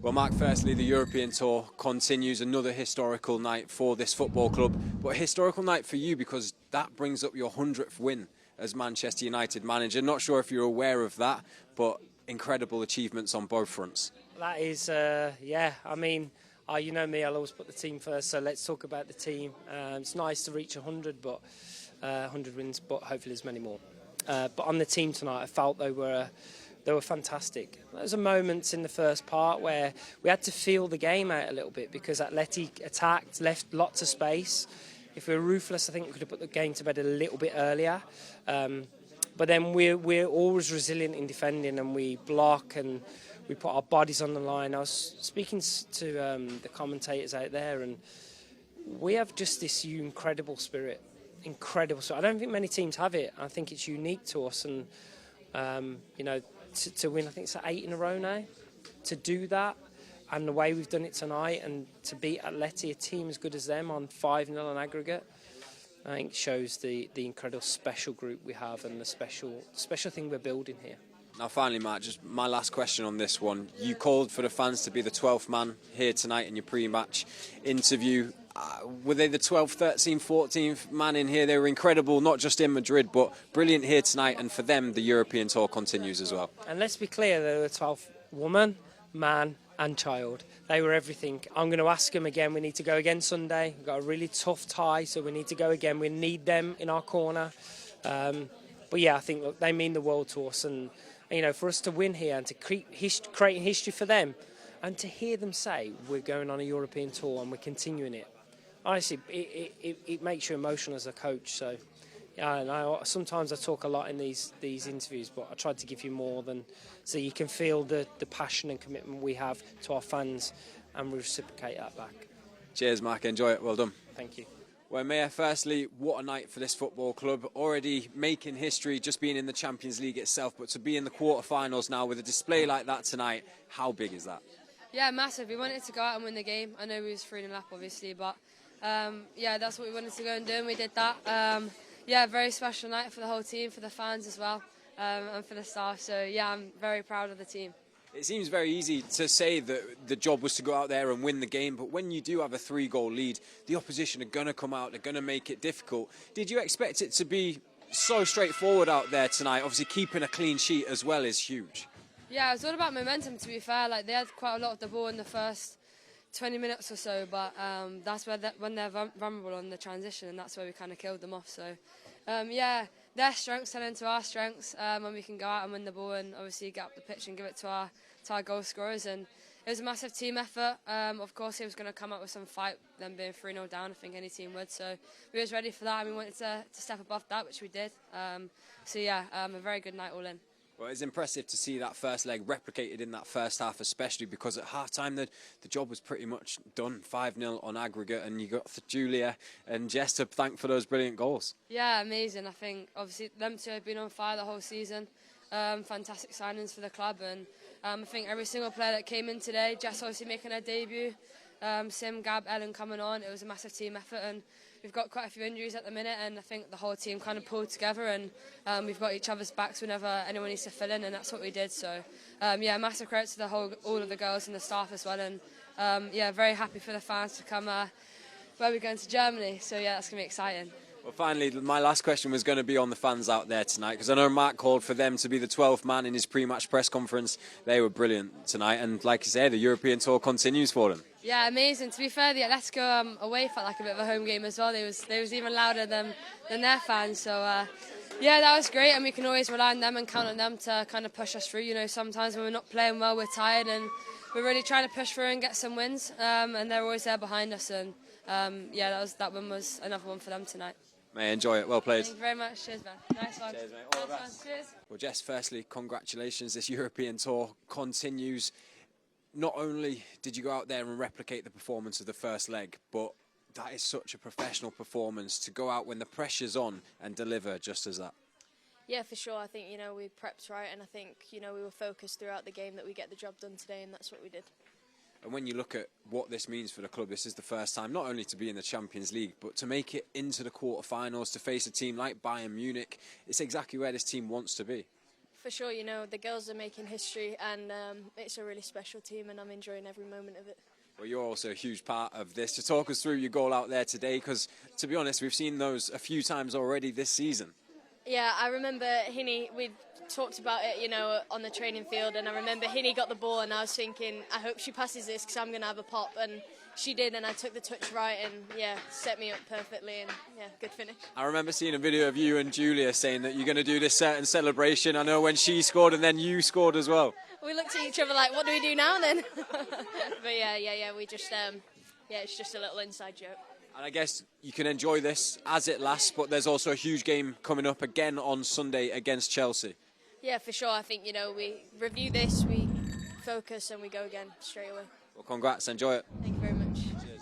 Well, Marc, firstly, the European Tour continues, another historical night for this football club, but a historical night for you because that brings up your 100th win as Manchester United manager. Not sure if you're aware of that, but incredible achievements on both fronts. That is, yeah, I mean, you know me, I'll always put the team first, so let's talk about the team. It's nice to reach 100, but 100 wins, but hopefully there's many more. But on the team tonight, I felt they were fantastic. There was a moment in the first part where we had to feel the game out a little bit because Atleti attacked, left lots of space. If we were ruthless, I think we could have put the game to bed a little bit earlier. But then we're always resilient in defending, and we block and we put our bodies on the line. I was speaking to the commentators out there, and we have just this incredible spirit. Incredible. So I don't think many teams have it. I think it's unique to us, and you know, to win, I think it's 8 in a row now. To do that, and the way we've done it tonight, and to beat Atleti, a team as good as them, on 5-0 on aggregate, I think shows the incredible special group we have and the special thing we're building here. Now, finally, Marc, just my last question on this one. You called for the fans to be the 12th man here tonight in your pre-match interview. Were they the 12th, 13th, 14th man in here? They were incredible, not just in Madrid, but brilliant here tonight. And for them, the European Tour continues as well. And let's be clear, they were the 12th woman, man and child. They were everything. I'm going to ask them again. We need to go again Sunday. We've got a really tough tie, so we need to go again. We need them in our corner. But yeah, I think, look, they mean the world to us. And you know, for us to win here and to create history for them, and to hear them say we're going on a European tour and we're continuing it, honestly, it makes you emotional as a coach. So, yeah, and sometimes I talk a lot in these interviews, but I tried to give you more than so you can feel the passion and commitment we have to our fans, and we reciprocate that back. Cheers, Marc. Enjoy it. Well done. Thank you. Well, Mayor, firstly, what a night for this football club. Already making history, just being in the Champions League itself, but to be in the quarterfinals now with a display like that tonight, how big is that? Yeah, massive. We wanted to go out and win the game. I know we was 3-0 up, obviously, but yeah, that's what we wanted to go and do, and we did that. Yeah, very special night for the whole team, for the fans as well, and for the staff. So yeah, I'm very proud of the team. It seems very easy to say that the job was to go out there and win the game, but when you do have a 3-goal lead, the opposition are going to come out, they're going to make it difficult. Did you expect it to be so straightforward out there tonight? Obviously, keeping a clean sheet as well is huge. Yeah, it was all about momentum, to be fair. Like, they had quite a lot of the ball in the first 20 minutes or so, but that's where when they're vulnerable on the transition, and that's where we kind of killed them off. So, yeah, their strengths turn into our strengths when we can go out and win the ball and obviously get up the pitch and give it to our goal scorers. And it was a massive team effort. Of course, it was going to come up with some fight, them being 3-0 down. I think any team would. So we was ready for that, and we wanted to step above that, which we did. So yeah, a very good night all in. Well, it's impressive to see that first leg replicated in that first half, especially because at half-time the job was pretty much done, 5-0 on aggregate, and you got Julia and Jess to thank for those brilliant goals. Yeah, amazing. I think, obviously, them two have been on fire the whole season. Fantastic signings for the club, and I think every single player that came in today, Jess obviously making her debut, Sim, Gab, Ellen coming on, it was a massive team effort, and we've got quite a few injuries at the minute, and I think the whole team kind of pulled together, and we've got each other's backs whenever anyone needs to fill in, and that's what we did. So, yeah, massive credit to all of the girls and the staff as well, and yeah, very happy for the fans to come where we're going to Germany. So yeah, that's going to be exciting. Well, finally, my last question was going to be on the fans out there tonight, because I know Marc called for them to be the 12th man in his pre-match press conference. They were brilliant tonight, and like you say, the European Tour continues for them. Yeah, amazing. To be fair, the Atletico away felt like a bit of a home game as well. They was even louder than their fans. So yeah, that was great, and we can always rely on them and count on them to kind of push us through. You know, sometimes when we're not playing well, we're tired, and we're really trying to push through and get some wins. And they're always there behind us, and yeah, that one was another one for them tonight. May enjoy it. Well played. Thank you very much. Cheers, man. Nice one. Cheers, mate. All the best. Cheers. Well, Jess, firstly, congratulations. This European Tour continues. Not only did you go out there and replicate the performance of the first leg, but that is such a professional performance to go out when the pressure's on and deliver just as that. Yeah, for sure. I think, you know, we prepped right, and I think, you know, we were focused throughout the game that we get the job done today, and that's what we did. And when you look at what this means for the club, this is the first time not only to be in the Champions League, but to make it into the quarterfinals, to face a team like Bayern Munich. It's exactly where this team wants to be. For sure, you know, the girls are making history, and it's a really special team, and I'm enjoying every moment of it. Well, you're also a huge part of this. To talk us through your goal out there today, because to be honest, we've seen those a few times already this season. Yeah, I remember Hinny, we talked about it, you know, on the training field, and I remember Hinny got the ball, and I was thinking, I hope she passes this because I'm going to have a pop, and she did, and I took the touch right, and yeah, set me up perfectly, and yeah, good finish. I remember seeing a video of you and Julia saying that you're going to do this certain celebration. I know when she scored and then you scored as well. We looked at each other like, what do we do now then? But yeah, we just, it's just a little inside joke. And I guess you can enjoy this as it lasts, but there's also a huge game coming up again on Sunday against Chelsea. Yeah, for sure. I think, you know, we review this, we focus, and we go again straight away. Well, congrats. Enjoy it. Thank you very much. Cheers.